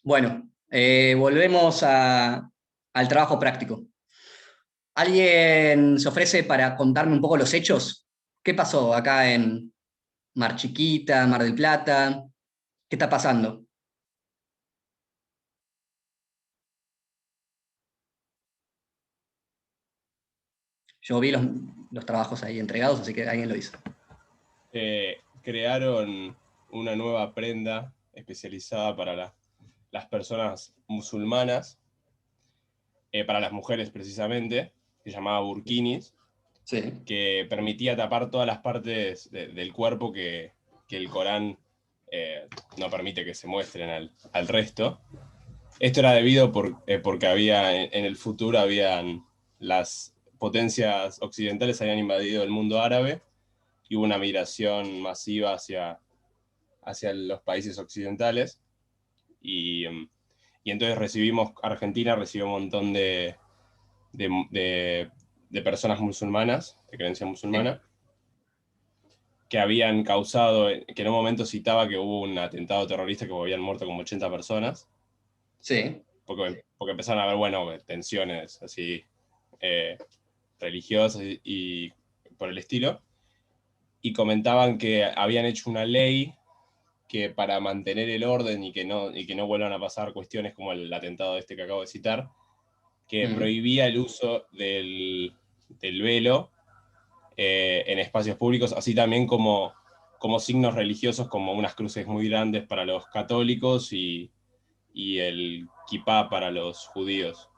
Bueno, volvemos al trabajo práctico. ¿Alguien se ofrece para contarme un poco los hechos? ¿Qué pasó acá en Mar Chiquita, Mar del Plata? ¿Qué está pasando? Yo vi los trabajos ahí entregados, así que alguien lo hizo. Crearon una nueva prenda especializada para las personas musulmanas, para las mujeres precisamente, que se llamaba burkinis, Sí. que permitía tapar todas las partes del cuerpo que el Corán no permite que se muestren al resto. Esto era debido porque había en el futuro las potencias occidentales habían invadido el mundo árabe y hubo una migración masiva hacia los países occidentales y, y entonces Argentina recibió un montón de, de, de personas musulmanas, de creencia Sí. musulmana, que habían causado, que en un momento citaba que hubo un atentado terrorista que habían muerto como 80 personas, Sí. porque empezaron a haber, bueno, tensiones así eh, religiosas y por el estilo, y comentaban que habían hecho una ley que para mantener el orden y que no vuelvan a pasar cuestiones como el atentado este que acabo de citar, que Mm. prohibía el uso del velo en espacios públicos, así también como signos religiosos, como unas cruces muy grandes para los católicos y el kipá para los judíos.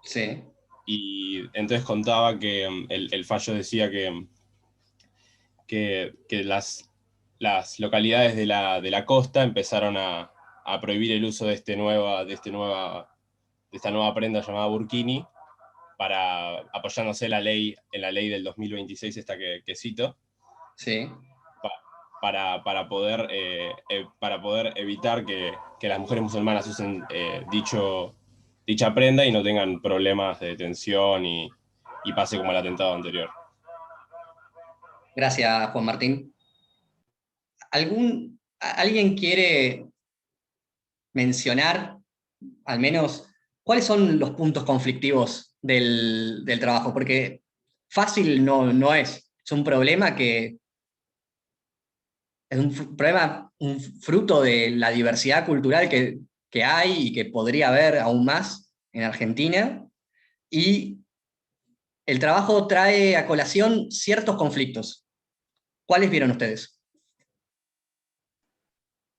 Sí. Y entonces contaba que el fallo decía que las localidades de la costa empezaron a prohibir el uso de esta nueva prenda llamada burkini, apoyándose en la ley del 2026, esta que cito, Sí. para poder evitar que las mujeres musulmanas usen dicha prenda y no tengan problemas de detención y pase como el atentado anterior. Gracias, Juan Martín. ¿Alguien quiere mencionar, al menos, cuáles son los puntos conflictivos del trabajo? Porque fácil no es. Es un problema que es un problema, un fruto de la diversidad cultural que hay y que podría haber aún más en Argentina. Y el trabajo trae a colación ciertos conflictos. ¿Cuáles vieron ustedes?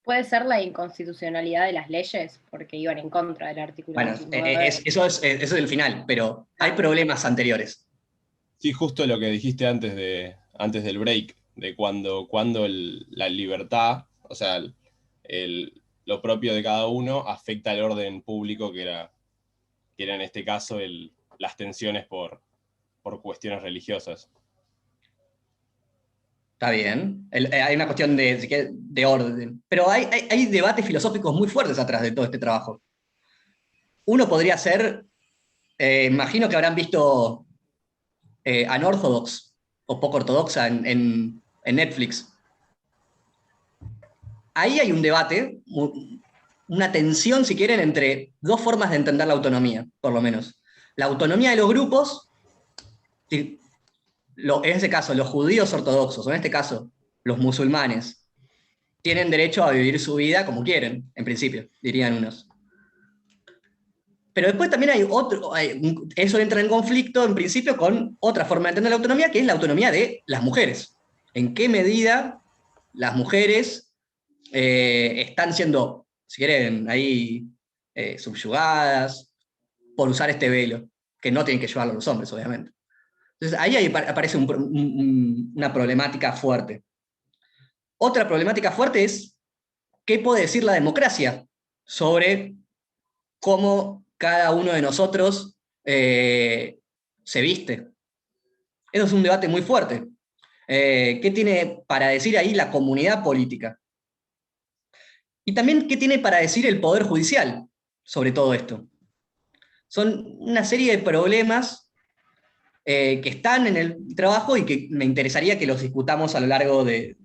Puede ser la inconstitucionalidad de las leyes, porque iban en contra del Bueno, artículo 19. eso es el final, pero hay problemas anteriores. Sí, justo lo que dijiste antes del break, de cuando la libertad, o sea, lo propio de cada uno afecta al orden público, que era en este caso las tensiones por cuestiones religiosas. Está bien. Hay una cuestión de orden. Pero hay debates filosóficos muy fuertes atrás de todo este trabajo. Uno podría ser, imagino que habrán visto Unorthodox o poco ortodoxa en Netflix. Ahí hay un debate, una tensión, si quieren, entre dos formas de entender la autonomía, por lo menos. La autonomía de los grupos, en ese caso, los judíos ortodoxos, o en este caso, los musulmanes, tienen derecho a vivir su vida como quieren, en principio, dirían unos. Pero después también hay otro, eso entra en conflicto, en principio, con otra forma de entender la autonomía, que es la autonomía de las mujeres. ¿En qué medida las mujeres están siendo, si quieren, ahí subyugadas por usar este velo, que no tienen que llevarlo los hombres, obviamente? Entonces ahí aparece una problemática fuerte. Otra problemática fuerte es qué puede decir la democracia sobre cómo cada uno de nosotros se viste. Eso es un debate muy fuerte. ¿Qué tiene para decir ahí la comunidad política? Y también qué tiene para decir el Poder Judicial sobre todo esto. Son una serie de problemas que están en el trabajo y que me interesaría que los discutamos a lo largo de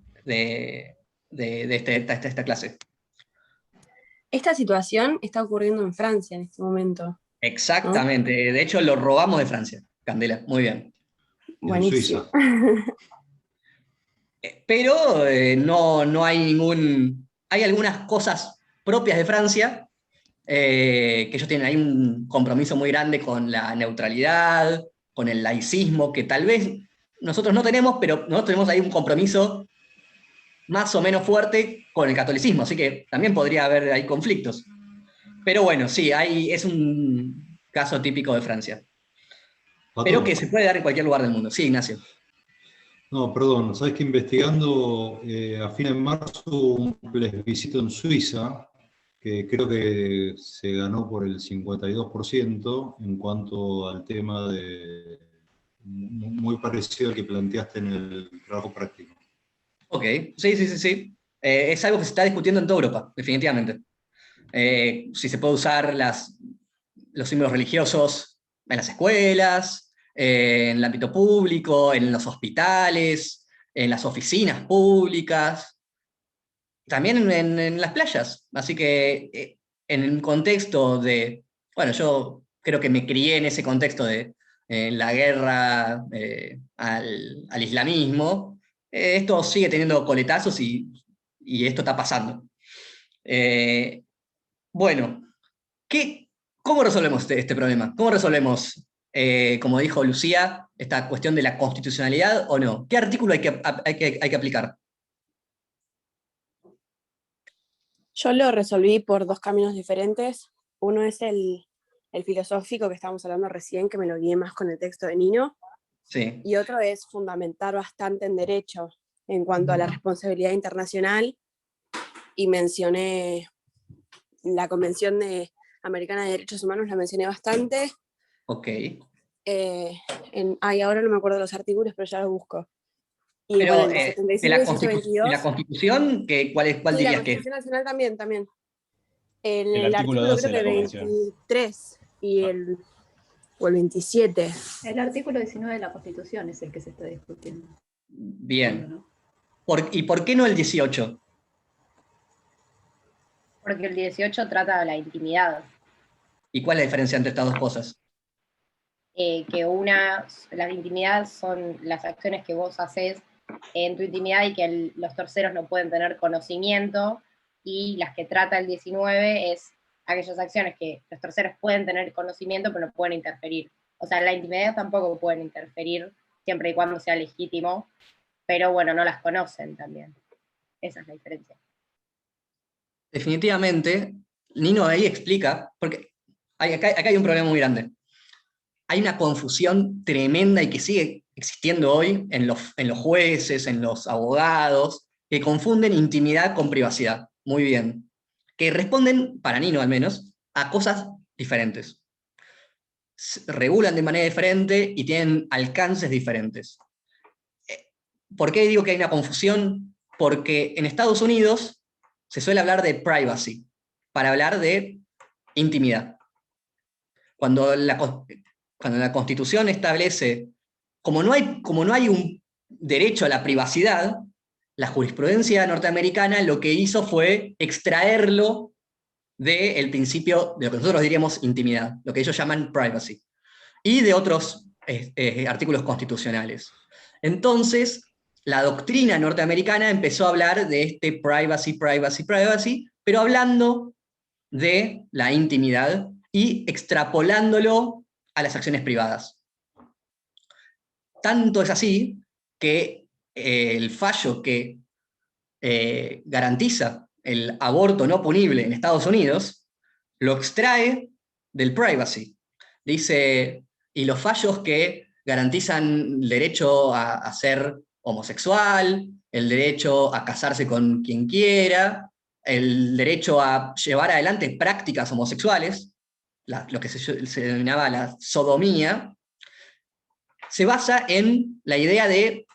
esta clase. Esta situación está ocurriendo en Francia en este momento, Exactamente. De hecho, lo robamos de Francia, Candela. Muy bien. En buenísimo. Suiza. Pero no hay ningún... Hay algunas cosas propias de Francia, que ellos tienen ahí un compromiso muy grande con la neutralidad, con el laicismo, que tal vez nosotros no tenemos, pero nosotros tenemos ahí un compromiso más o menos fuerte con el catolicismo, así que también podría haber ahí conflictos. Pero bueno, sí, es un caso típico de Francia, pero Pato, que se puede dar en cualquier lugar del mundo. Sí, Ignacio. no, perdón, sabes que investigando a fines de marzo un plebiscito en Suiza, que creo que se ganó por el 52% en cuanto al tema de muy parecido al que planteaste en el trabajo práctico. Ok, sí, sí, sí, sí. Es algo que se está discutiendo en toda Europa, definitivamente. Si se puede usar los símbolos religiosos en las escuelas, en el ámbito público, en los hospitales, en las oficinas públicas, también en las playas. Así que en un contexto de, bueno, yo creo que me crié en ese contexto de la guerra al islamismo. Esto sigue teniendo coletazos y esto está pasando. Eh, bueno, ¿cómo resolvemos este problema? ¿Cómo resolvemos, como dijo Lucía, esta cuestión de la constitucionalidad o no? ¿Qué artículo hay que aplicar? Yo lo resolví por dos caminos diferentes. Uno es el filosófico que estábamos hablando recién, que me lo guié más con el texto de Nino, Sí, y otro es fundamentar bastante en derecho en cuanto a la responsabilidad internacional, y mencioné la Convención Americana de Derechos Humanos, la mencioné bastante. ok. Ahora no me acuerdo los artículos, pero ya los busco. Y Pero bueno, en el 75, 18, de 22. la Constitución, ¿cuál Sí, la dirías que es? Constitución Nacional también. En El el artículo artículo 12 creo de que la Convención. 23 o el 27. El artículo 19 de la Constitución es el que se está discutiendo. Bien. ¿No? ¿Y por qué no el 18? Porque el 18 trata de la intimidad. ¿Y cuál es la diferencia entre estas dos cosas? La intimidad son las acciones que vos haces en tu intimidad y que los terceros no pueden tener conocimiento, y las que trata el 19 es aquellas acciones que los terceros pueden tener conocimiento pero no pueden interferir. O sea, en la intimidad tampoco pueden interferir siempre y cuando sea legítimo, pero bueno, no las conocen también. Esa es la diferencia. Definitivamente, Nino ahí explica, porque acá hay un problema muy grande. Hay una confusión tremenda y que sigue existiendo hoy en los jueces, en los abogados, que confunden intimidad con privacidad. Muy bien. Que responden, para Nino al menos, a cosas diferentes. Regulan de manera diferente y tienen alcances diferentes. ¿Por qué digo que hay una confusión? Porque en Estados Unidos se suele hablar de privacy para hablar de intimidad. Cuando la Constitución establece, como no hay un derecho a la privacidad, la jurisprudencia norteamericana lo que hizo fue extraerlo del principio de lo que nosotros diríamos intimidad, lo que ellos llaman privacy, y de otros artículos constitucionales. Entonces, la doctrina norteamericana empezó a hablar de este privacy, privacy, privacy, pero hablando de la intimidad y extrapolándolo a las acciones privadas. Tanto es así que el fallo que garantiza el aborto no punible en Estados Unidos lo extrae del privacy. Dice, y los fallos que garantizan el derecho a ser homosexual, el derecho a casarse con quien quiera, el derecho a llevar adelante prácticas homosexuales, lo que se denominaba la sodomía, se basa en la idea de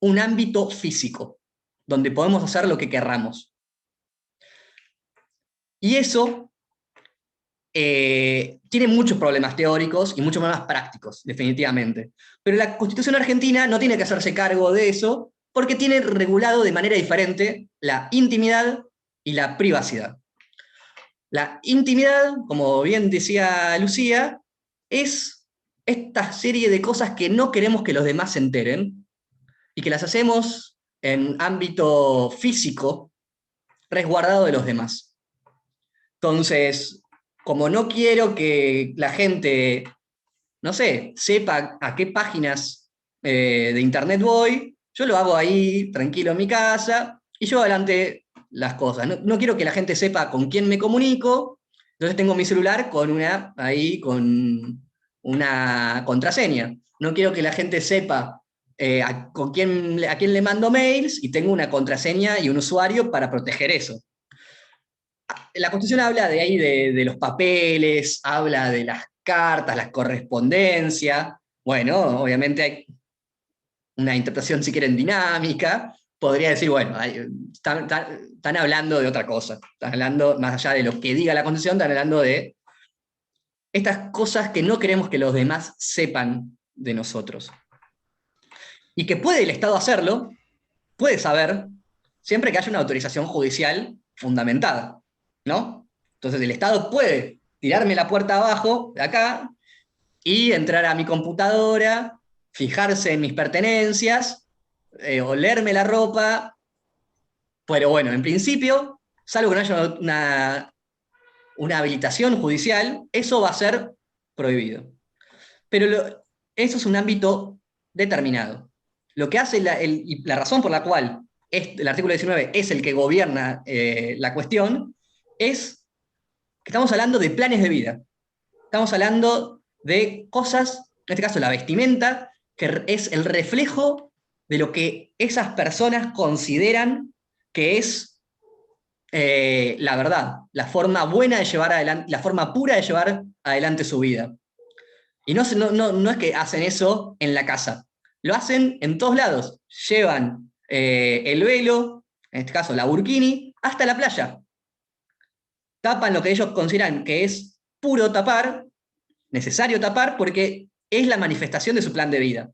un ámbito físico, donde podemos hacer lo que querramos. Y eso tiene muchos problemas teóricos y muchos problemas prácticos, definitivamente. Pero la Constitución argentina no tiene que hacerse cargo de eso, porque tiene regulado de manera diferente la intimidad y la privacidad. La intimidad, como bien decía Lucía, es esta serie de cosas que no queremos que los demás se enteren y que las hacemos en ámbito físico, resguardado de los demás. Entonces, como no quiero que la gente, no sé, sepa a qué páginas de internet voy, yo lo hago ahí, tranquilo en mi casa, y llevo adelante las cosas. No quiero que la gente sepa con quién me comunico, entonces tengo mi celular con una contraseña. No quiero que la gente sepa a quién le mando mails, y tengo una contraseña y un usuario para proteger eso. La Constitución habla de ahí de los papeles, habla de las cartas, las correspondencias. Bueno, obviamente hay una interpretación, si quieren, dinámica. Podría decir, bueno, están hablando de otra cosa. Están hablando, más allá de lo que diga la Constitución, están hablando de estas cosas que no queremos que los demás sepan de nosotros. Y que puede el Estado hacerlo, puede saber, siempre que haya una autorización judicial fundamentada, ¿no? Entonces el Estado puede tirarme la puerta abajo, de acá, y entrar a mi computadora, fijarse en mis pertenencias, olerme la ropa, pero bueno, en principio, salvo que no haya una habilitación judicial, eso va a ser prohibido. Pero eso es un ámbito determinado. Lo que hace y la razón por la cual el artículo 19 es el que gobierna la cuestión, es que estamos hablando de planes de vida. Estamos hablando de cosas, en este caso la vestimenta, que es el reflejo de lo que esas personas consideran que es la verdad, la forma buena de llevar adelante, la forma pura de llevar adelante su vida. Y no es que hacen eso en la casa, lo hacen en todos lados. Llevan el velo, en este caso la burkini, hasta la playa. Tapan lo que ellos consideran que es puro tapar, necesario tapar, porque es la manifestación de su plan de vida.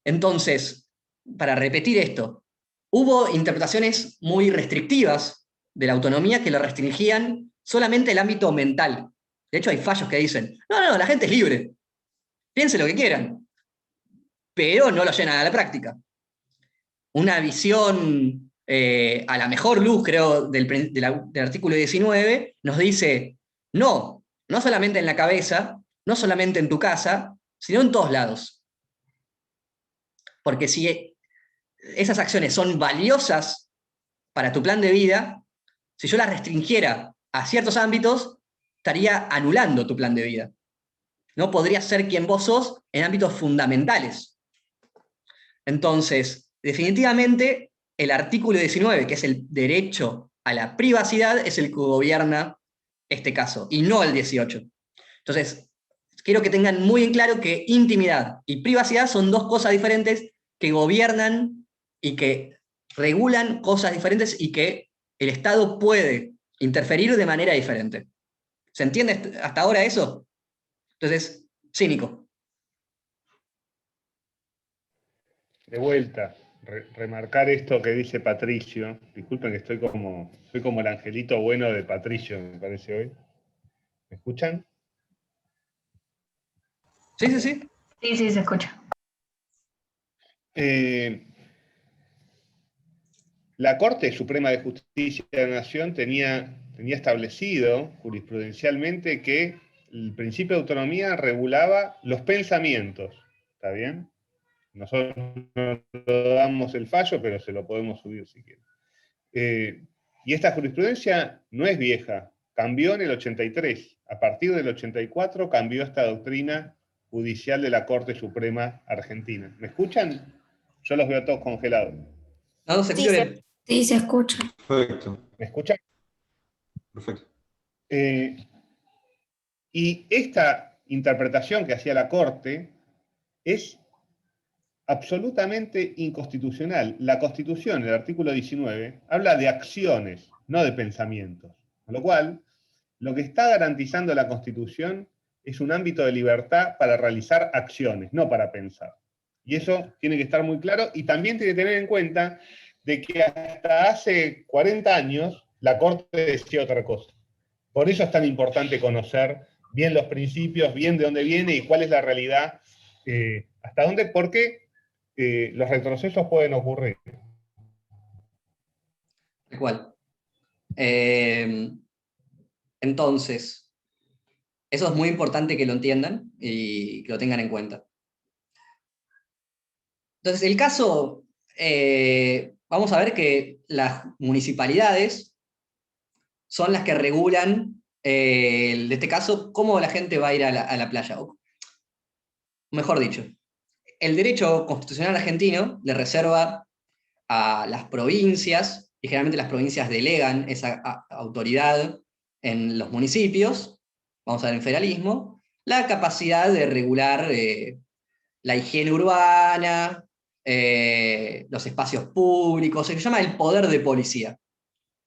Entonces, para repetir esto, hubo interpretaciones muy restrictivas de la autonomía que lo restringían solamente el ámbito mental. De hecho, hay fallos que dicen, no, la gente es libre, piense lo que quieran, pero no lo llenan a la práctica. Una visión a la mejor luz, creo, del artículo 19, nos dice, no solamente en la cabeza, no solamente en tu casa, sino en todos lados. Porque si esas acciones son valiosas para tu plan de vida, si yo las restringiera a ciertos ámbitos, estaría anulando tu plan de vida. No podrías ser quien vos sos en ámbitos fundamentales. Entonces, definitivamente, el artículo 19, que es el derecho a la privacidad, es el que gobierna este caso, y no el 18. Entonces, quiero que tengan muy en claro que intimidad y privacidad son dos cosas diferentes que gobiernan y que regulan cosas diferentes y que el Estado puede interferir de manera diferente. ¿Se entiende hasta ahora eso? Entonces, cínico. De vuelta, remarcar esto que dice Patricio. Disculpen que soy como el angelito bueno de Patricio, me parece hoy. ¿Me escuchan? Sí. Sí, se escucha. La Corte Suprema de Justicia de la Nación tenía establecido jurisprudencialmente que el principio de autonomía regulaba los pensamientos. ¿Está bien? Nosotros no damos el fallo, pero se lo podemos subir si quieren. Y esta jurisprudencia no es vieja, cambió en el 83. A partir del 84 cambió esta doctrina judicial de la Corte Suprema Argentina. ¿Me escuchan? Yo los veo todos congelados. No, se escucha bien. Sí, se escucha. Perfecto, ¿Me escuchan? perfecto. Y esta interpretación que hacía la Corte es absolutamente inconstitucional. La Constitución, el artículo 19, habla de acciones, no de pensamientos. Con lo cual, lo que está garantizando la Constitución es un ámbito de libertad para realizar acciones, no para pensar. Y eso tiene que estar muy claro, y también tiene que tener en cuenta de que hasta hace 40 años la Corte decía otra cosa. Por eso es tan importante conocer bien los principios, bien de dónde viene y cuál es la realidad, hasta dónde, porque los retrocesos pueden ocurrir. Tal cual. Entonces, eso es muy importante que lo entiendan y que lo tengan en cuenta. Entonces, el caso, vamos a ver que las municipalidades son las que regulan, en este caso, cómo la gente va a ir a la playa. O mejor dicho, el derecho constitucional argentino le reserva a las provincias, y generalmente las provincias delegan esa autoridad en los municipios, vamos a ver en federalismo, la capacidad de regular la higiene urbana, los espacios públicos, se llama el poder de policía.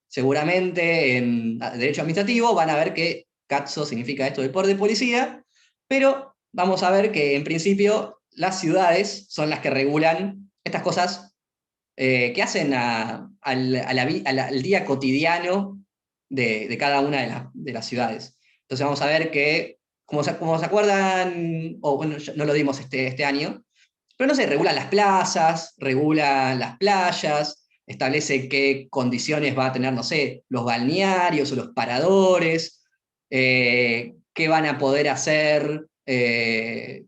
Seguramente en derecho administrativo van a ver que CATSO significa esto del poder de policía, pero vamos a ver que en principio las ciudades son las que regulan estas cosas que hacen al día cotidiano de cada una de las ciudades. Entonces vamos a ver que, como se acuerdan, o bueno, no lo dimos este año, pero no sé, regula las plazas, regula las playas, establece qué condiciones va a tener, no sé, los balnearios o los paradores, qué van a poder hacer, qué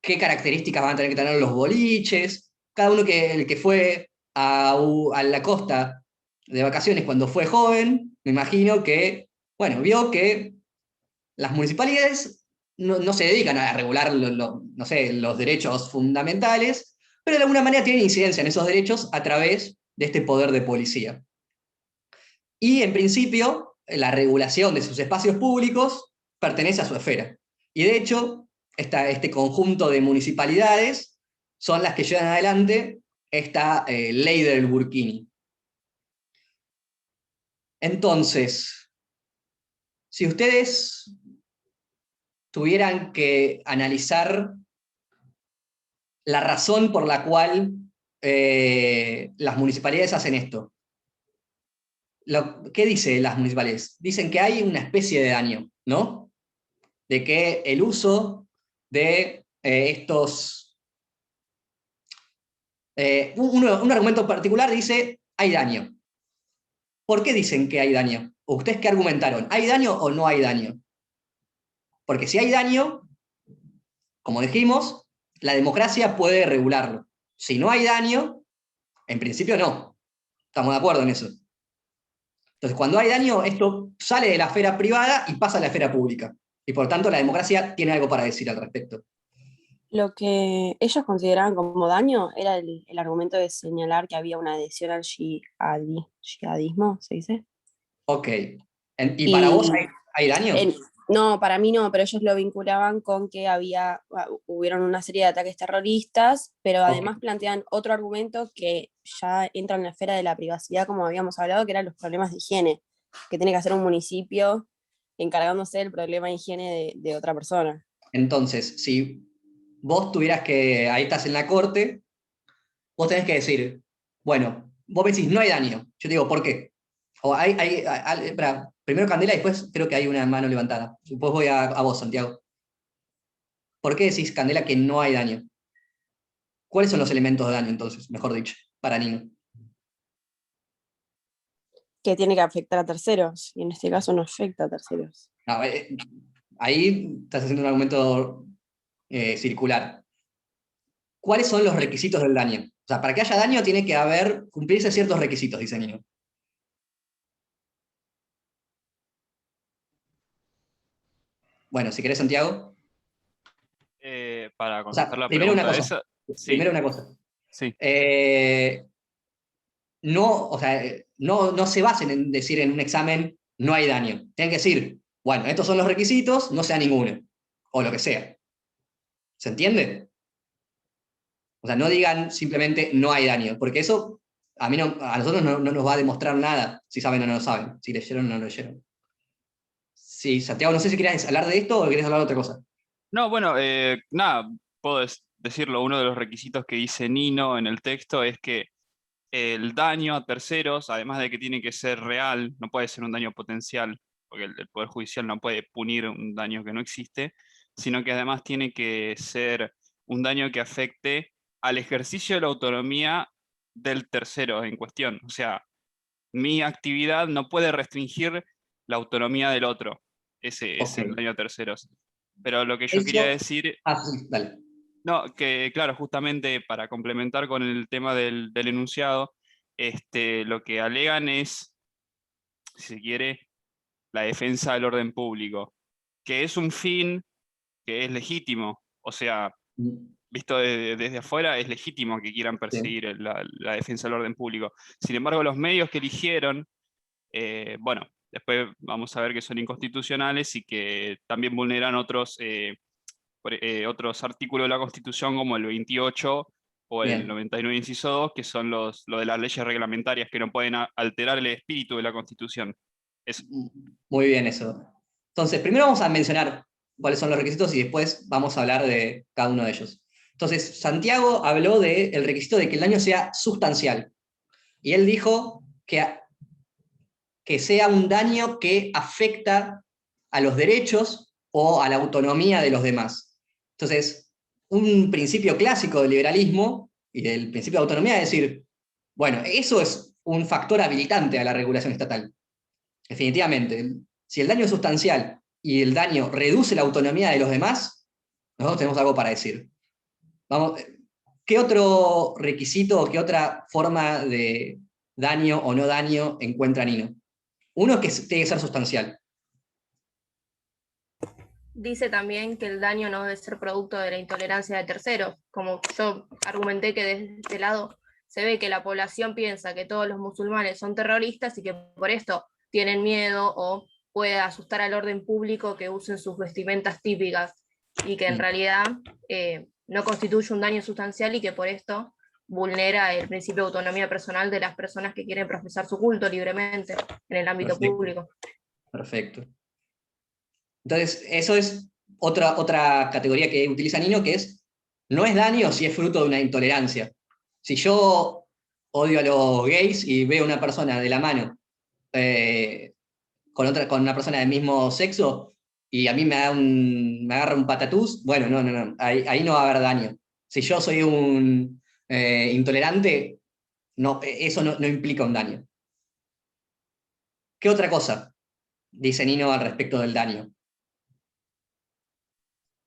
características van a tener que tener los boliches. Cada uno el que fue a la costa de vacaciones cuando fue joven, me imagino que, bueno, vio que las municipalidades no se dedican a regular no sé, los derechos fundamentales, pero de alguna manera tienen incidencia en esos derechos a través de este poder de policía. Y en principio, la regulación de sus espacios públicos pertenece a su esfera. Y de hecho, este conjunto de municipalidades son las que llevan adelante esta ley del Burkini. Entonces, si ustedes tuvieran que analizar la razón por la cual las municipalidades hacen esto, ¿qué dicen las municipalidades? Dicen que hay una especie de daño, ¿no? De que el uso de estos... un argumento particular dice, hay daño. ¿Por qué dicen que hay daño? ¿Ustedes qué argumentaron? ¿Hay daño o no hay daño? Porque si hay daño, como dijimos, la democracia puede regularlo. Si no hay daño, en principio no. Estamos de acuerdo en eso. Entonces, cuando hay daño, esto sale de la esfera privada y pasa a la esfera pública. Y por tanto, la democracia tiene algo para decir al respecto. Lo que ellos consideraban como daño era el argumento de señalar que había una adhesión al yihadismo, ¿se dice? Ok. ¿Y para vos hay daño? No, para mí no, pero ellos lo vinculaban con que hubieron una serie de ataques terroristas, pero además plantean otro argumento que ya entra en la esfera de la privacidad, como habíamos hablado, que eran los problemas de higiene, que tiene que hacer un municipio encargándose del problema de higiene de otra persona. Entonces, si vos tuvieras que, ahí estás en la corte, vos tenés que decir, bueno, vos me decís, no hay daño. Yo te digo, ¿por qué? O espera, primero Candela y después creo que hay una mano levantada. Después voy a vos, Santiago. ¿Por qué decís, Candela, que no hay daño? ¿Cuáles son los elementos de daño, entonces, mejor dicho, para Nino? Que tiene que afectar a terceros, y en este caso no afecta a terceros. No, ahí estás haciendo un argumento circular. ¿Cuáles son los requisitos del daño? O sea, para que haya daño tiene que cumplirse ciertos requisitos, dice Nino. Bueno, si querés, Santiago. Para O sea, contestar la primero pregunta una cosa. esa, sí, Primero una cosa. sí. No, o sea, no se basen en decir en un examen no hay daño. Tienen que decir, bueno, estos son los requisitos, no sea ninguno. O lo que sea. ¿Se entiende? O sea, no digan simplemente no hay daño, porque eso a nosotros no nos va a demostrar nada si saben o no lo saben, si leyeron o no leyeron. Sí, Santiago, no sé si querías hablar de esto o querías hablar de otra cosa. No, bueno, nada, puedo decirlo, uno de los requisitos que dice Nino en el texto es que el daño a terceros, además de que tiene que ser real, no puede ser un daño potencial, porque el Poder Judicial no puede punir un daño que no existe, sino que además tiene que ser un daño que afecte al ejercicio de la autonomía del tercero en cuestión. O sea, mi actividad no puede restringir la autonomía del otro. Ese es el Ok. daño a terceros. Pero lo que yo quería Eso, decir, sí, dale. no, que claro, justamente para complementar con el tema del enunciado, lo que alegan es, si se quiere, la defensa del orden público, que es un fin que es legítimo. O sea, visto desde afuera, es legítimo que quieran Sí. perseguir la defensa del orden público. Sin embargo, los medios que eligieron, bueno, después vamos a ver que son inconstitucionales y que también vulneran otros artículos de la Constitución, como el 28 o el Bien. 99 inciso 2, que son lo de las leyes reglamentarias que no pueden alterar el espíritu de la Constitución. Eso. Muy bien eso. Entonces, primero vamos a mencionar cuáles son los requisitos y después vamos a hablar de cada uno de ellos. Entonces, Santiago habló del requisito de que el daño sea sustancial. Y él dijo que sea un daño que afecta a los derechos o a la autonomía de los demás. Entonces, un principio clásico del liberalismo y del principio de autonomía es decir, bueno, eso es un factor habilitante a la regulación estatal. Definitivamente, si el daño es sustancial y el daño reduce la autonomía de los demás, nosotros tenemos algo para decir. Vamos, ¿qué otro requisito o qué otra forma de daño o no daño encuentra Nino? Uno es que tiene que ser sustancial. Dice también que el daño no debe ser producto de la intolerancia de terceros. Como yo argumenté que desde este lado se ve que la población piensa que todos los musulmanes son terroristas y que por esto tienen miedo o puede asustar al orden público que usen sus vestimentas típicas y que en realidad no constituye un daño sustancial y que por esto vulnera el principio de autonomía personal de las personas que quieren profesar su culto libremente en el ámbito Perfecto. público. Perfecto. Entonces, eso es otra categoría que utiliza Nino, que es, no es daño si es fruto de una intolerancia. Si yo odio a los gays y veo a una persona de la mano con una persona del mismo sexo y a mí me agarra un patatús, bueno, no, ahí no va a haber daño. Si yo soy un intolerante, no, eso no implica un daño. ¿Qué otra cosa dice Nino al respecto del daño?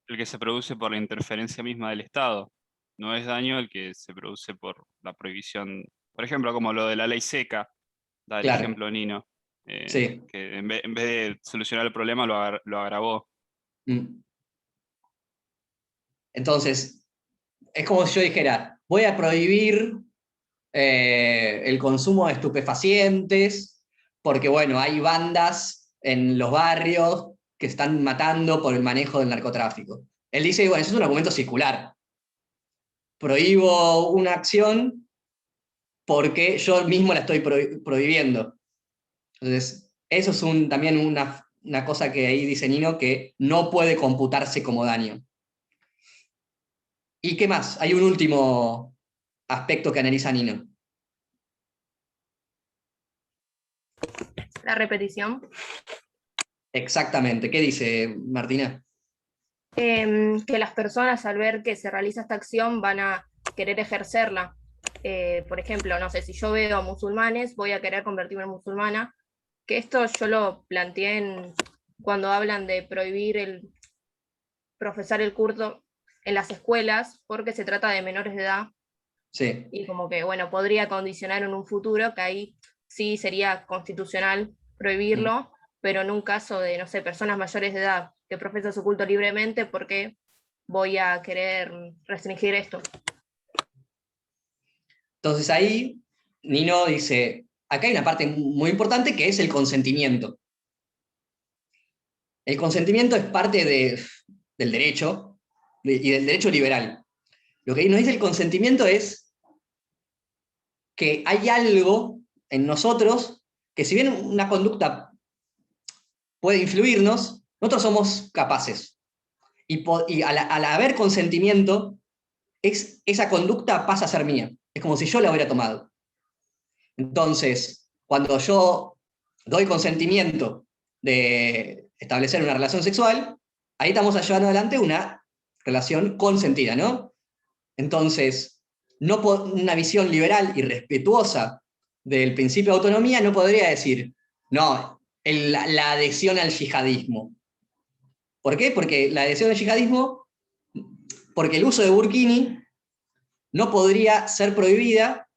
El que se produce por la interferencia misma del Estado. No es daño el que se produce por la prohibición, por ejemplo, como lo de la ley seca, da el Claro. ejemplo Nino, Sí. que en vez de solucionar el problema lo agravó. Entonces, es como si yo dijera, voy a prohibir el consumo de estupefacientes, porque bueno, hay bandas en los barrios que están matando por el manejo del narcotráfico. Él dice, bueno, eso es un argumento circular. Prohíbo una acción porque yo mismo la estoy prohibiendo. Entonces, eso es también una cosa que ahí dice Nino que no puede computarse como daño. ¿Y qué más? Hay un último aspecto que analiza Nino. La repetición. Exactamente. ¿Qué dice Martina? Que las personas al ver que se realiza esta acción van a querer ejercerla. Por ejemplo, no sé, si yo veo a musulmanes, voy a querer convertirme en musulmana, que esto yo lo planteé cuando hablan de prohibir profesar el kurdo en las escuelas, porque se trata de menores de edad, Sí. y como que, bueno, podría condicionar en un futuro que ahí sí sería constitucional prohibirlo, pero en un caso de, no sé, personas mayores de edad que profesan su culto libremente, ¿por qué voy a querer restringir esto? Entonces ahí Nino dice, acá hay una parte muy importante que es el consentimiento. El consentimiento es parte del derecho y del derecho liberal. Lo que nos dice el consentimiento es que hay algo en nosotros que si bien una conducta puede influirnos, nosotros somos capaces. Y al haber consentimiento, esa conducta pasa a ser mía. Es como si yo la hubiera tomado. Entonces, cuando yo doy consentimiento de establecer una relación sexual, ahí estamos llevando adelante una relación consentida, ¿no? Entonces, una visión liberal y respetuosa del principio de autonomía no podría decir, no, la adhesión al yihadismo. ¿Por qué? Porque la adhesión al yihadismo, porque el uso de burkini no podría ser prohibida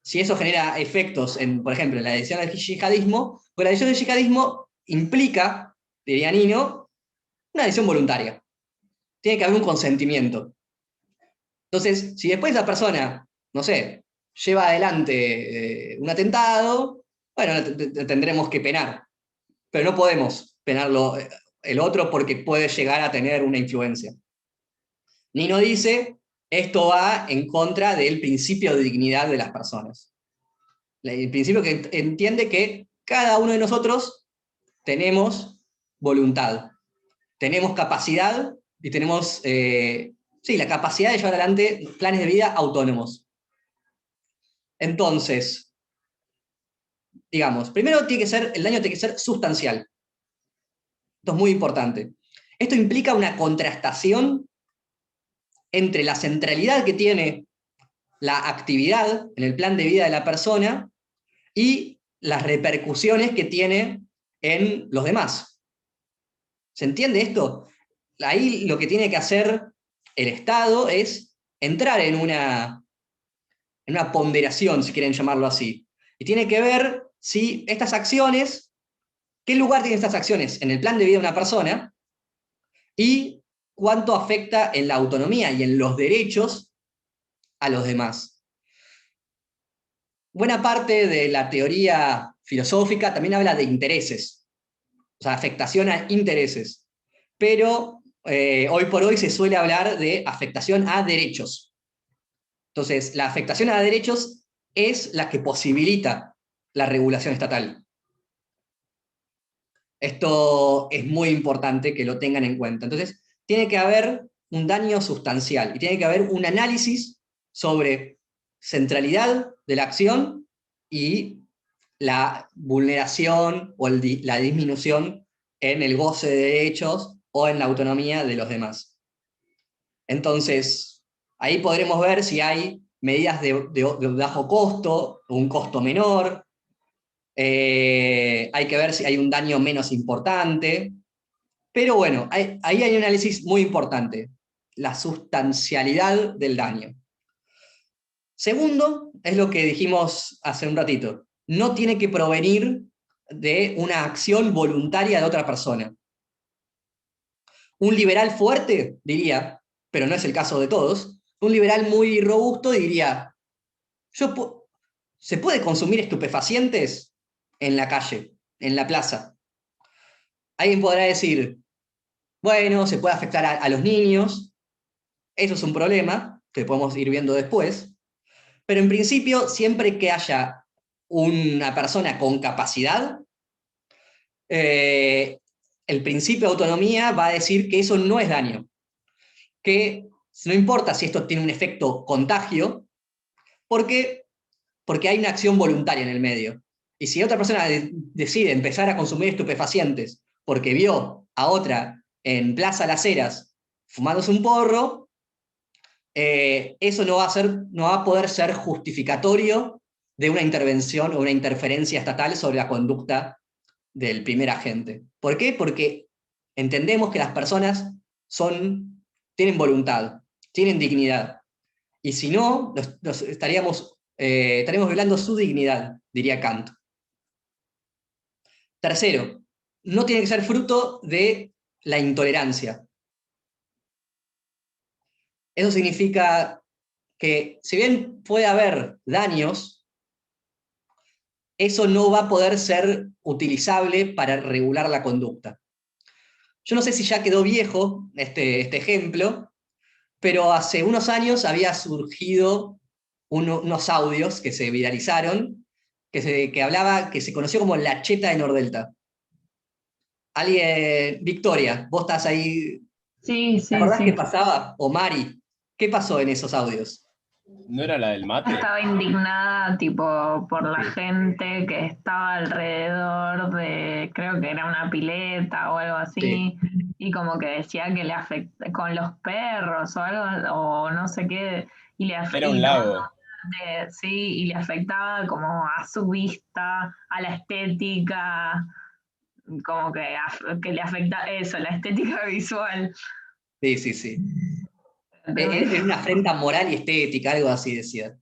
si eso genera efectos en, por ejemplo, en la adhesión al yihadismo, pues la adhesión al yihadismo implica, diría Nino, una adhesión voluntaria. Tiene que haber un consentimiento. Entonces, si después la persona, no sé, lleva adelante un atentado, bueno, tendremos que penar. Pero no podemos penarlo el otro porque puede llegar a tener una influencia. Nino dice, esto va en contra del principio de dignidad de las personas. El principio que entiende que cada uno de nosotros tenemos voluntad, tenemos capacidad y tenemos la capacidad de llevar adelante planes de vida autónomos. Entonces, digamos, primero el daño tiene que ser sustancial. Esto es muy importante. Esto implica una contrastación entre la centralidad que tiene la actividad en el plan de vida de la persona y las repercusiones que tiene en los demás. ¿Se entiende esto? Ahí lo que tiene que hacer el Estado es entrar en una ponderación, si quieren llamarlo así. Y tiene que ver si estas acciones, qué lugar tienen estas acciones en el plan de vida de una persona y cuánto afecta en la autonomía y en los derechos a los demás. Buena parte de la teoría filosófica también habla de intereses, o sea, afectación a intereses, pero hoy por hoy se suele hablar de afectación a derechos. Entonces, la afectación a derechos es la que posibilita la regulación estatal. Esto es muy importante que lo tengan en cuenta. Entonces, tiene que haber un daño sustancial y tiene que haber un análisis sobre centralidad de la acción y la vulneración o la disminución en el goce de derechos o en la autonomía de los demás. Entonces, ahí podremos ver si hay medidas de bajo costo o un costo menor. Hay que ver si hay un daño menos importante. Pero bueno, ahí hay un análisis muy importante, la sustancialidad del daño. Segundo, es lo que dijimos hace un ratito, no tiene que provenir de una acción voluntaria de otra persona. Un liberal fuerte diría, pero no es el caso de todos, un liberal muy robusto diría, ¿se puede consumir estupefacientes en la calle, en la plaza? Alguien podrá decir, bueno, se puede afectar a los niños, eso es un problema, que podemos ir viendo después, pero en principio, siempre que haya una persona con capacidad, el principio de autonomía va a decir que eso no es daño, que no importa si esto tiene un efecto contagio, porque hay una acción voluntaria en el medio. Y si otra persona decide empezar a consumir estupefacientes porque vio a otra en Plaza Las Heras fumándose un porro, eso no va a poder ser justificatorio de una intervención o una interferencia estatal sobre la conducta del primer agente. ¿Por qué? Porque entendemos que las personas tienen voluntad, tienen dignidad, y si no, estaríamos violando su dignidad, diría Kant. Tercero, no tiene que ser fruto de la intolerancia. Eso significa que, si bien puede haber daños, eso no va a poder ser utilizable para regular la conducta. Yo no sé si ya quedó viejo este ejemplo, pero hace unos años había surgido unos audios que se viralizaron, que se conoció como la cheta de Nordelta. Victoria, vos estás ahí. Sí, sí, ¿Te acordás sí. qué pasaba? O Mari, ¿qué pasó en esos audios? ¿No era la del mate? Estaba indignada tipo por la gente que estaba alrededor de, creo que era una pileta o algo así, Sí. y como que decía que le afecta con los perros o algo, o no sé qué, y le Era un lago. sí, y le afectaba como a su vista, a la estética, como que le afecta eso, la estética visual. Sí, sí, sí. Tremendo. Era una afrenta moral y estética, algo así decía.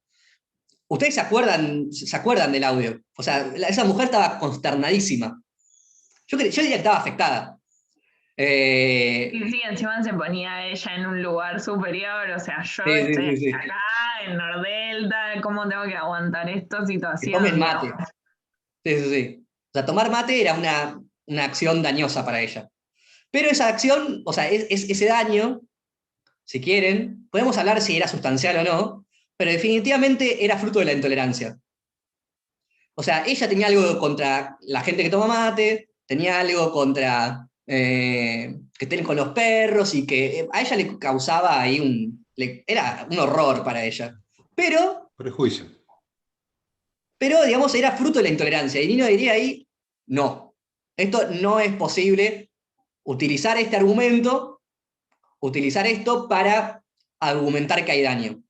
¿Ustedes se acuerdan del audio? O sea, esa mujer estaba consternadísima. Yo diría que estaba afectada. Y Eh, sí, encima se ponía ella en un lugar superior, o sea, yo sí, sí, estoy sí, sí. acá en Nordelta, ¿cómo tengo que aguantar esta Que tomen situación, mate. digamos? Sí, sí, sí. O sea, tomar mate era una acción dañosa para ella. Pero esa acción, o sea, ese daño, si quieren, podemos hablar si era sustancial o no, pero definitivamente era fruto de la intolerancia. O sea, ella tenía algo contra la gente que toma mate, tenía algo contra que estén con los perros y que a ella le causaba ahí era un horror para ella. Pero, Prejuicio. digamos, era fruto de la intolerancia. Y Nino diría ahí, no, esto no es posible utilizar este argumento, utilizar esto para argumentar que hay daño.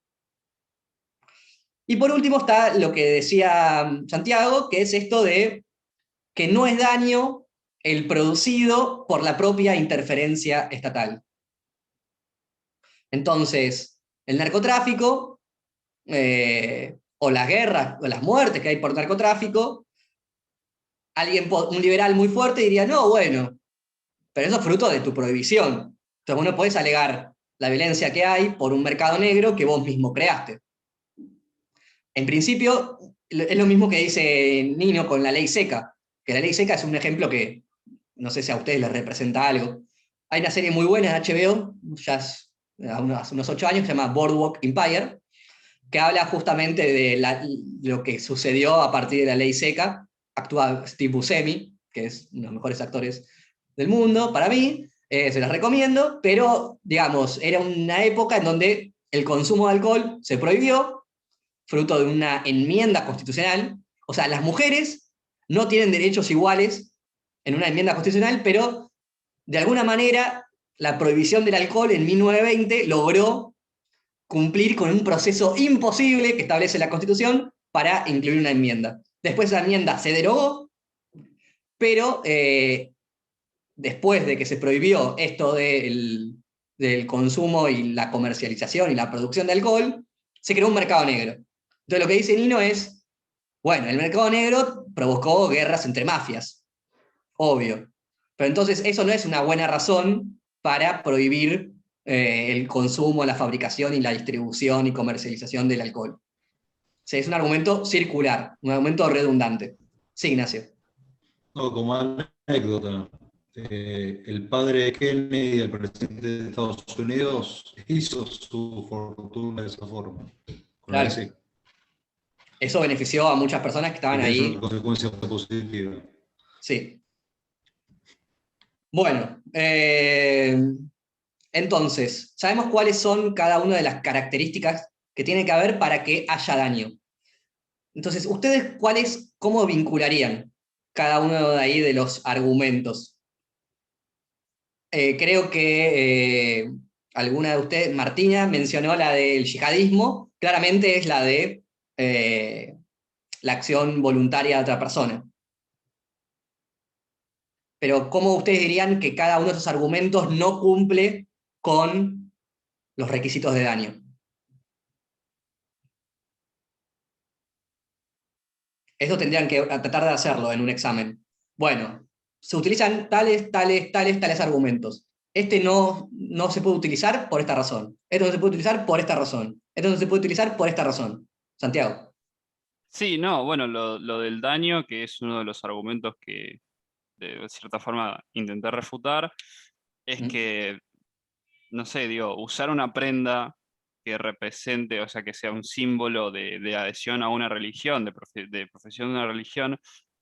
Y por último está lo que decía Santiago, que es esto de que no es daño el producido por la propia interferencia estatal. Entonces, el narcotráfico, o las guerras, o las muertes que hay por narcotráfico, un liberal muy fuerte diría, no, bueno, pero eso es fruto de tu prohibición. Entonces vos no podés alegar la violencia que hay por un mercado negro que vos mismo creaste. En principio, es lo mismo que dice Nino con la ley seca, que la ley seca es un ejemplo que no sé si a ustedes les representa algo. Hay una serie muy buena de HBO, ya hace unos 8 años, que se llama Boardwalk Empire, que habla justamente de lo que sucedió a partir de la ley seca. Actúa Steve Buscemi, que es uno de los mejores actores del mundo, para mí, se las recomiendo, pero digamos, era una época en donde el consumo de alcohol se prohibió, fruto de una enmienda constitucional. O sea, las mujeres no tienen derechos iguales en una enmienda constitucional, pero de alguna manera la prohibición del alcohol en 1920 logró cumplir con un proceso imposible que establece la Constitución para incluir una enmienda. Después esa enmienda se derogó, pero después de que se prohibió esto del consumo y la comercialización y la producción de alcohol, se creó un mercado negro. Entonces lo que dice Nino es, bueno, el mercado negro provocó guerras entre mafias, obvio. Pero entonces eso no es una buena razón para prohibir el consumo, la fabricación y la distribución y comercialización del alcohol. O sea, es un argumento circular, un argumento redundante. Sí, Ignacio. No, como anécdota, el padre de Kennedy, el presidente de Estados Unidos, hizo su fortuna de esa forma, con la Claro. ESI. Eso benefició a muchas personas que Y estaban es ahí. una consecuencia positiva. Sí. Bueno, entonces, sabemos cuáles son cada una de las características que tiene que haber para que haya daño. Entonces, ¿ustedes cómo vincularían cada uno de ahí de los argumentos? Creo que alguna de ustedes, Martina, mencionó la del yihadismo, claramente es la de la acción voluntaria de otra persona. Pero ¿cómo ustedes dirían que cada uno de esos argumentos no cumple con los requisitos de daño? Eso tendrían que tratar de hacerlo en un examen. Bueno, se utilizan tales argumentos. Este no se puede utilizar por esta razón. Esto no se puede utilizar por esta razón. Esto no se puede utilizar por esta razón. Santiago. Sí, no, bueno, lo del daño, que es uno de los argumentos que de cierta forma intenté refutar, es ¿Mm? que, no sé, digo, usar una prenda que represente, o sea, que sea un símbolo de adhesión a una religión, de profesión de una religión,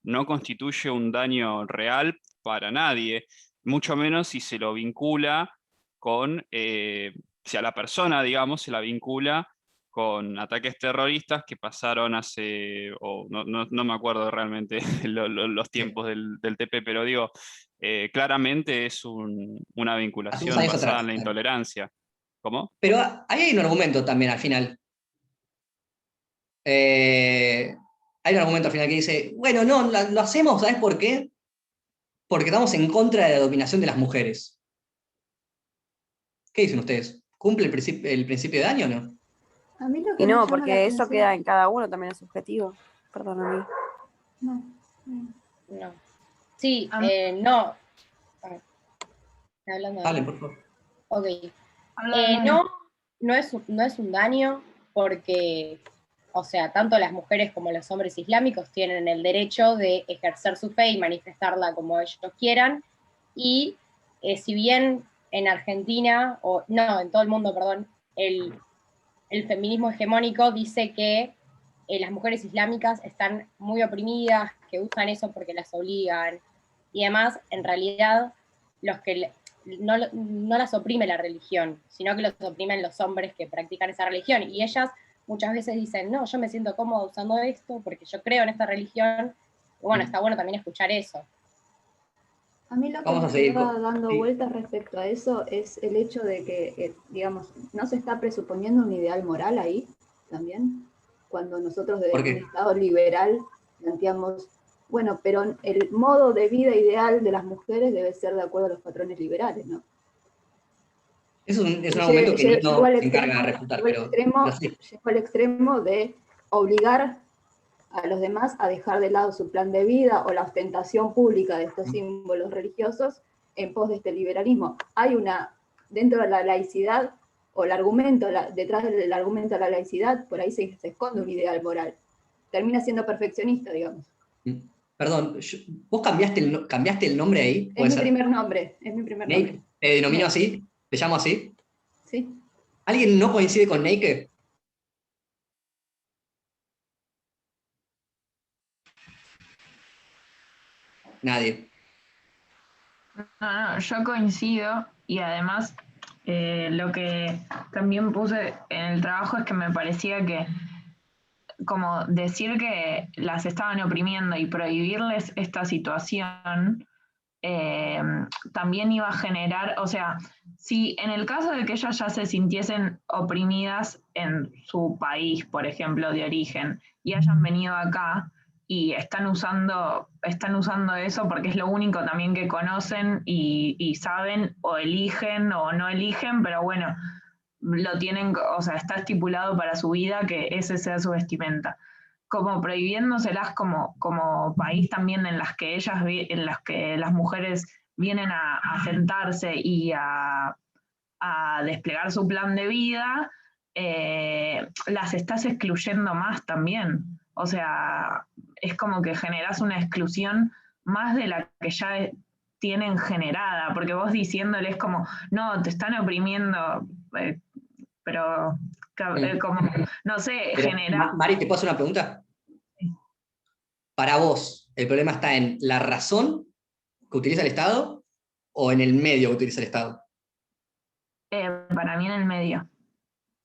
no constituye un daño real para nadie, mucho menos si se lo vincula con, si a la persona, digamos, se la vincula con ataques terroristas que pasaron hace, no me acuerdo realmente los tiempos del TP, pero digo, claramente es una vinculación años basada atrás, en la claro. intolerancia. ¿Cómo? Pero ahí hay un argumento también al final. Hay un argumento al final que dice, bueno, no, lo hacemos, ¿sabes por qué? Porque estamos en contra de la dominación de las mujeres. ¿Qué dicen ustedes? ¿Cumple el principio de daño o no? A mí lo que Y me no, llama la porque eso atención- queda en cada uno, también es subjetivo. Perdón, a mí. No. No. Sí, A mí- no. A ver, ¿estoy hablando? Dale, por favor. Ok. Habla- No es un daño porque, o sea, tanto las mujeres como los hombres islámicos tienen el derecho de ejercer su fe y manifestarla como ellos quieran. Y si bien en Argentina, o no, en todo el mundo, perdón, el feminismo hegemónico dice que las mujeres islámicas están muy oprimidas, que usan eso porque las obligan, y además, en realidad, los que no las oprime la religión, sino que los oprimen los hombres que practican esa religión, y ellas muchas veces dicen, no, yo me siento cómoda usando esto porque yo creo en esta religión, y bueno, está bueno también escuchar eso. A mí lo que Vamos a me seguir queda dando sí. vueltas respecto a eso es el hecho de que, digamos, no se está presuponiendo un ideal moral ahí también, cuando nosotros ¿Por desde qué? un Estado liberal planteamos, bueno, pero el modo de vida ideal de las mujeres debe ser de acuerdo a los patrones liberales, ¿no? Es un argumento que Llegó Nino al se encarga de refutar, pero sí. llegó al extremo de obligar a los demás a dejar de lado su plan de vida o la ostentación pública de estos símbolos religiosos en pos de este liberalismo. Hay dentro de la laicidad, o el argumento, detrás del argumento de la laicidad, por ahí se esconde un ideal moral. Termina siendo perfeccionista, digamos. Perdón, ¿vos cambiaste el nombre ahí? Es mi primer nombre, es mi primer nombre. ¿Nake? ¿Te denomino Nake. así? ¿Te llamo así? Sí. ¿Alguien no coincide con Nake? Nadie. No, yo coincido y además lo que también puse en el trabajo es que me parecía que como decir que las estaban oprimiendo y prohibirles esta situación también iba a generar, o sea, si en el caso de que ellas ya se sintiesen oprimidas en su país, por ejemplo, de origen, y hayan venido acá y están usando eso porque es lo único también que conocen y saben o eligen o no eligen, pero bueno, lo tienen, o sea, está estipulado para su vida que ese sea su vestimenta. Como prohibiéndoselas como país también en las que las mujeres vienen a sentarse y a desplegar su plan de vida, las estás excluyendo más también. O sea, es como que generas una exclusión más de la que ya tienen generada, porque vos diciéndoles como, no, te están oprimiendo, pero como, no sé, Pero, generar... Mari, ¿te puedo hacer una pregunta? Para vos, ¿el problema está en la razón que utiliza el Estado o en el medio que utiliza el Estado? Para mí en el medio.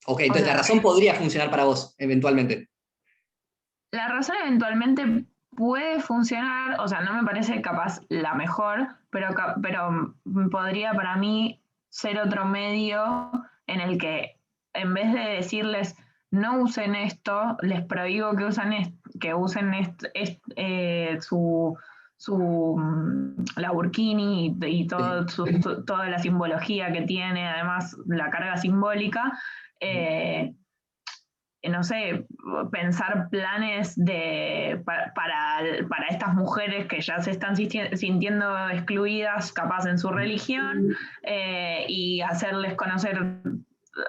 Ok, entonces sea, la razón podría funcionar para vos, eventualmente. La razón eventualmente puede funcionar, o sea, no me parece capaz la mejor, pero podría para mí ser otro medio en el que en vez de decirles no usen esto, les prohíbo que usen la burkini y toda la simbología que tiene, además la carga simbólica. No sé, pensar planes para estas mujeres que ya se están sintiendo excluidas, capaz en su religión, y hacerles conocer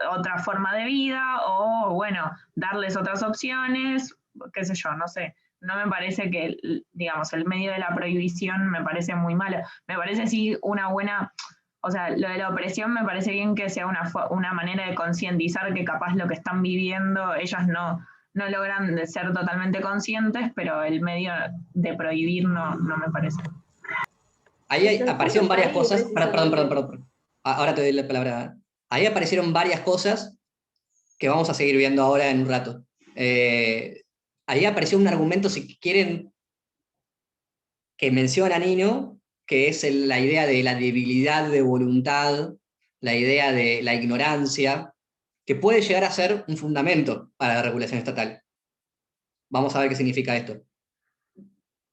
otra forma de vida, o bueno, darles otras opciones, qué sé yo, no sé. No me parece que, digamos, el medio de la prohibición me parece muy malo. Me parece sí una buena... O sea, lo de la opresión me parece bien que sea una manera de concientizar que capaz lo que están viviendo ellas no logran de ser totalmente conscientes, pero el medio de prohibir no me parece. Ahí aparecieron varias cosas. Perdón. Ahora te doy la palabra. Ahí aparecieron varias cosas que vamos a seguir viendo ahora en un rato. Ahí apareció un argumento, si quieren, que menciona Nino, que es la idea de la debilidad de voluntad, la idea de la ignorancia, que puede llegar a ser un fundamento para la regulación estatal. Vamos a ver qué significa esto.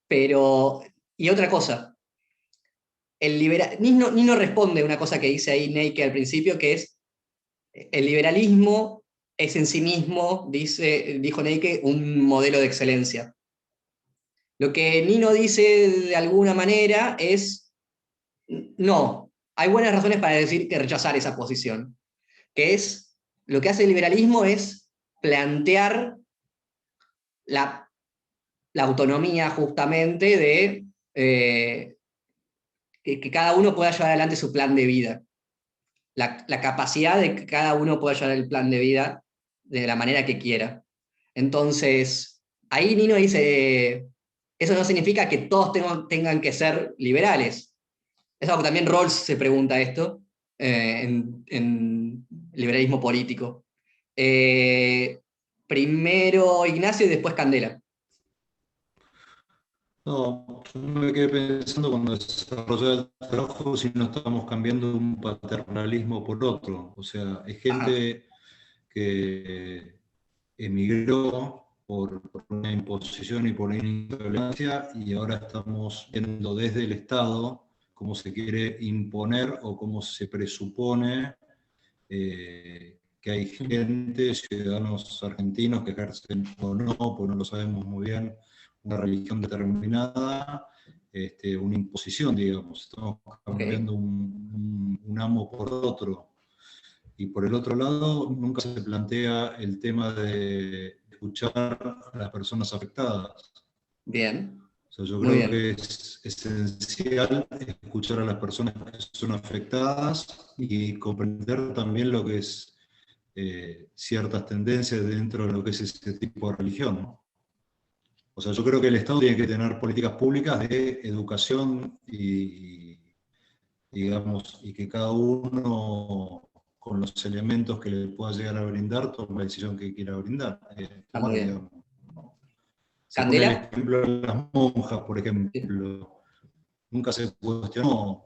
Pero, y otra cosa, Nino responde a una cosa que dice ahí Neike al principio, que es, el liberalismo es en sí mismo, dijo Neike, un modelo de excelencia. Lo que Nino dice de alguna manera es, no, hay buenas razones para decir que rechazar esa posición, que es, lo que hace el liberalismo es plantear la autonomía justamente de que cada uno pueda llevar adelante su plan de vida, la capacidad de que cada uno pueda llevar el plan de vida de la manera que quiera. Entonces, ahí Nino dice, eso no significa que todos tengan que ser liberales. Es algo que también Rawls se pregunta esto en liberalismo político. Primero Ignacio y después Candela. No, yo me quedé pensando cuando desarrollaba el trabajo si no estamos cambiando un paternalismo por otro. O sea, es gente que emigró por una imposición y por una intolerancia y ahora estamos viendo desde el Estado cómo se quiere imponer o cómo se presupone que hay gente, ciudadanos argentinos que ejercen o no, pues no lo sabemos muy bien, una religión determinada, una imposición, digamos. Estamos cambiando un amo por otro. Y por el otro lado, nunca se plantea el tema de escuchar a las personas afectadas. Bien. O sea, yo Muy creo bien. que es esencial escuchar a las personas que son afectadas y comprender también lo que es ciertas tendencias dentro de lo que es ese tipo de religión, ¿no? O sea, yo creo que el Estado tiene que tener políticas públicas de educación digamos, y que cada uno, con los elementos que le pueda llegar a brindar, tome la decisión que quiera brindar. Está muy bien. Digamos, se pone el ¿Candela? ejemplo de las monjas, por ejemplo. Nunca se cuestionó,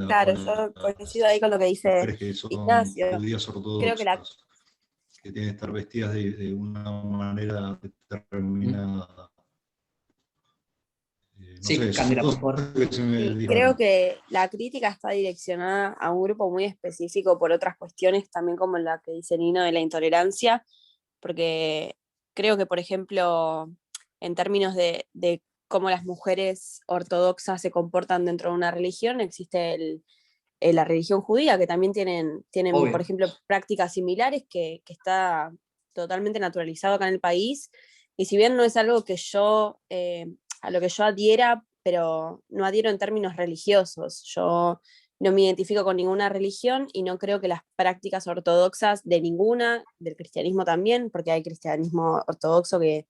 Claro, yo coincido ahí con lo que dice mujeres que son Ignacio. judías Creo que ortodoxas, que tienen que estar vestidas de una manera determinada. No Sí, sé, son Candela, por dos favor. que se me sí, dijeron. creo que la crítica está direccionada a un grupo muy específico por otras cuestiones, también como la que dice Nino de la intolerancia, porque creo que, por ejemplo, en términos de cómo las mujeres ortodoxas se comportan dentro de una religión, existe la religión judía, que también tienen por ejemplo, prácticas similares que está totalmente naturalizado acá en el país, y si bien no es algo que yo, a lo que yo adhiera, pero no adhiero en términos religiosos, yo no me identifico con ninguna religión y no creo que las prácticas ortodoxas de ninguna, del cristianismo también, porque hay cristianismo ortodoxo que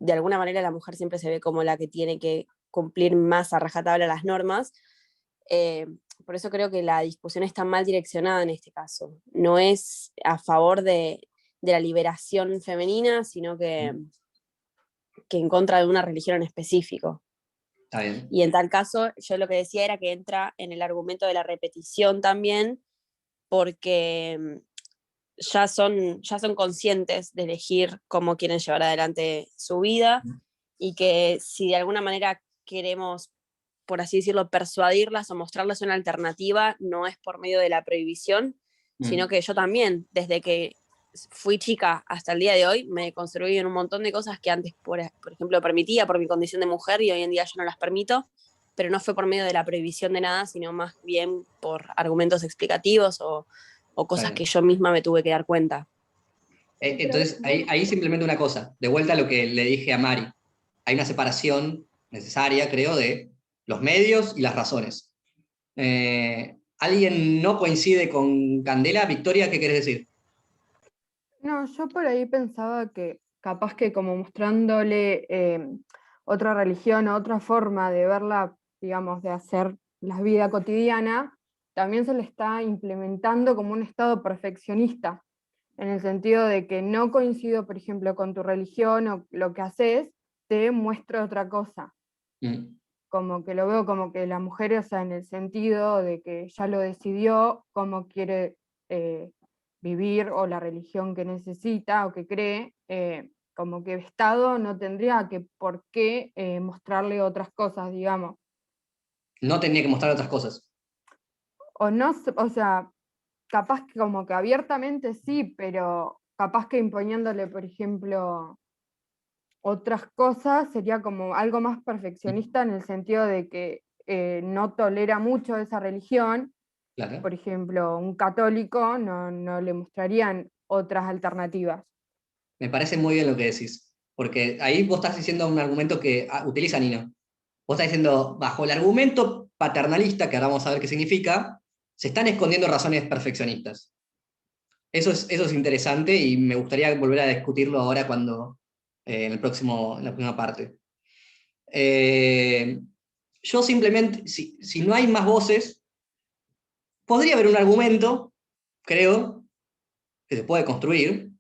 de alguna manera la mujer siempre se ve como la que tiene que cumplir más a rajatabla las normas. Por eso creo que la discusión está mal direccionada en este caso. No es a favor de la liberación femenina, sino que en contra de una religión en específico. Está bien. Y en tal caso, yo lo que decía era que entra en el argumento de la repetición también, porque ya son conscientes de elegir cómo quieren llevar adelante su vida, y que si de alguna manera queremos, por así decirlo, persuadirlas o mostrarles una alternativa, no es por medio de la prohibición, sino que yo también, desde que fui chica hasta el día de hoy, me construí en un montón de cosas que antes, por ejemplo, permitía por mi condición de mujer y hoy en día yo no las permito, pero no fue por medio de la prohibición de nada, sino más bien por argumentos explicativos o cosas que yo misma me tuve que dar cuenta. Entonces, ahí simplemente una cosa, de vuelta a lo que le dije a Mari. Hay una separación necesaria, creo, de los medios y las razones. ¿Alguien no coincide con Candela? Victoria, ¿qué querés decir? No, yo por ahí pensaba que capaz que como mostrándole otra religión o otra forma de verla, digamos, de hacer la vida cotidiana, también se le está implementando como un estado perfeccionista, en el sentido de que no coincido, por ejemplo, con tu religión o lo que haces, te muestro otra cosa. Como que lo veo como que la mujer, o sea, en el sentido de que ya lo decidió cómo quiere vivir o la religión que necesita o que cree, como que el Estado no tendría que por qué mostrarle otras cosas, digamos. No tenía que mostrar otras cosas. O no, o sea, capaz que como que abiertamente sí, pero capaz que imponiéndole, por ejemplo, otras cosas sería como algo más perfeccionista en el sentido de que no tolera mucho esa religión. Claro. Por ejemplo, un católico no le mostrarían otras alternativas. Me parece muy bien lo que decís, porque ahí vos estás diciendo un argumento que utiliza Nino. Vos estás diciendo, bajo el argumento paternalista, que ahora vamos a ver qué significa, se están escondiendo razones perfeccionistas. Eso es interesante y me gustaría volver a discutirlo ahora en la próxima parte. Yo simplemente, si no hay más voces, podría haber un argumento, creo, que se puede construir,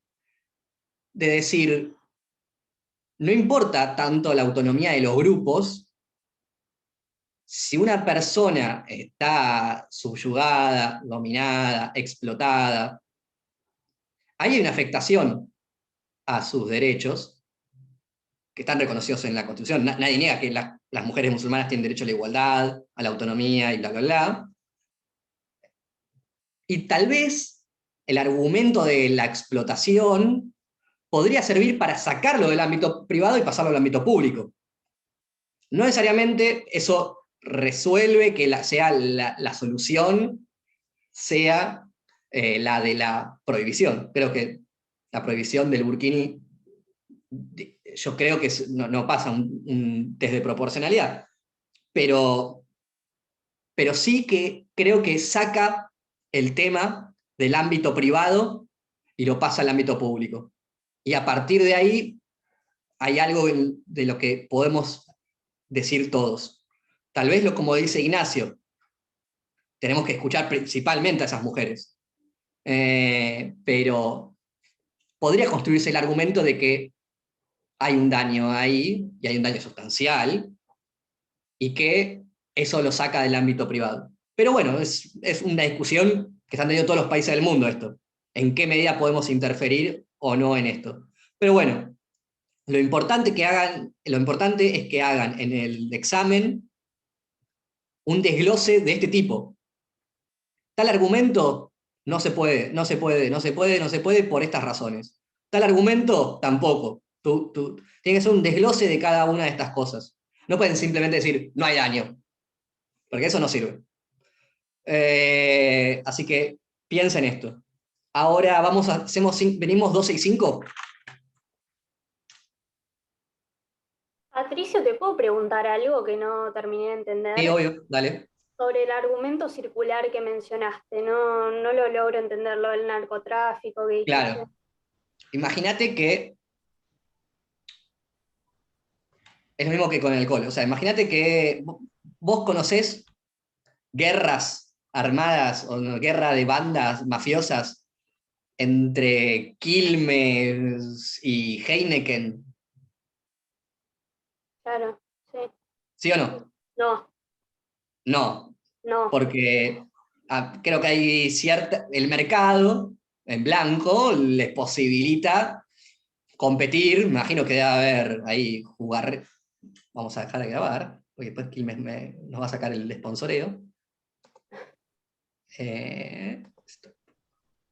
de decir, no importa tanto la autonomía de los grupos, si una persona está subyugada, dominada, explotada, hay una afectación a sus derechos que están reconocidos en la Constitución. Nadie niega que las mujeres musulmanas tienen derecho a la igualdad, a la autonomía y bla, bla, bla. Y tal vez el argumento de la explotación podría servir para sacarlo del ámbito privado y pasarlo al ámbito público. No necesariamente eso resuelve que la solución sea la de la prohibición. Creo que la prohibición del burkini, yo creo que no pasa un test de proporcionalidad, pero sí que creo que saca el tema del ámbito privado y lo pasa al ámbito público. Y a partir de ahí hay algo de lo que podemos decir todos. Tal vez, como dice Ignacio, tenemos que escuchar principalmente a esas mujeres. Pero podría construirse el argumento de que hay un daño ahí, y hay un daño sustancial, y que eso lo saca del ámbito privado. Pero bueno, es una discusión que están teniendo todos los países del mundo esto. ¿En qué medida podemos interferir o no en esto? Pero bueno, lo importante es que hagan en el examen un desglose de este tipo. Tal argumento no se puede por estas razones. Tal argumento tampoco. Tiene que ser un desglose de cada una de estas cosas. No pueden simplemente decir, no hay daño, porque eso no sirve. Así que piensen esto. Ahora venimos 12 y 5. Patricio, ¿te puedo preguntar algo que no terminé de entender? Sí, obvio, dale. Sobre el argumento circular que mencionaste, no lo logro entender, lo del narcotráfico que dijiste. Claro. Imagínate que es lo mismo que con el alcohol. O sea, imagínate que vos conocés guerras armadas o guerra de bandas mafiosas entre Quilmes y Heineken. Claro, sí. ¿Sí o no? No. No. No. Porque creo que hay el mercado en blanco les posibilita competir. Me imagino que debe haber ahí jugar. Vamos a dejar de grabar, porque después Quilmes nos va a sacar el sponsoreo.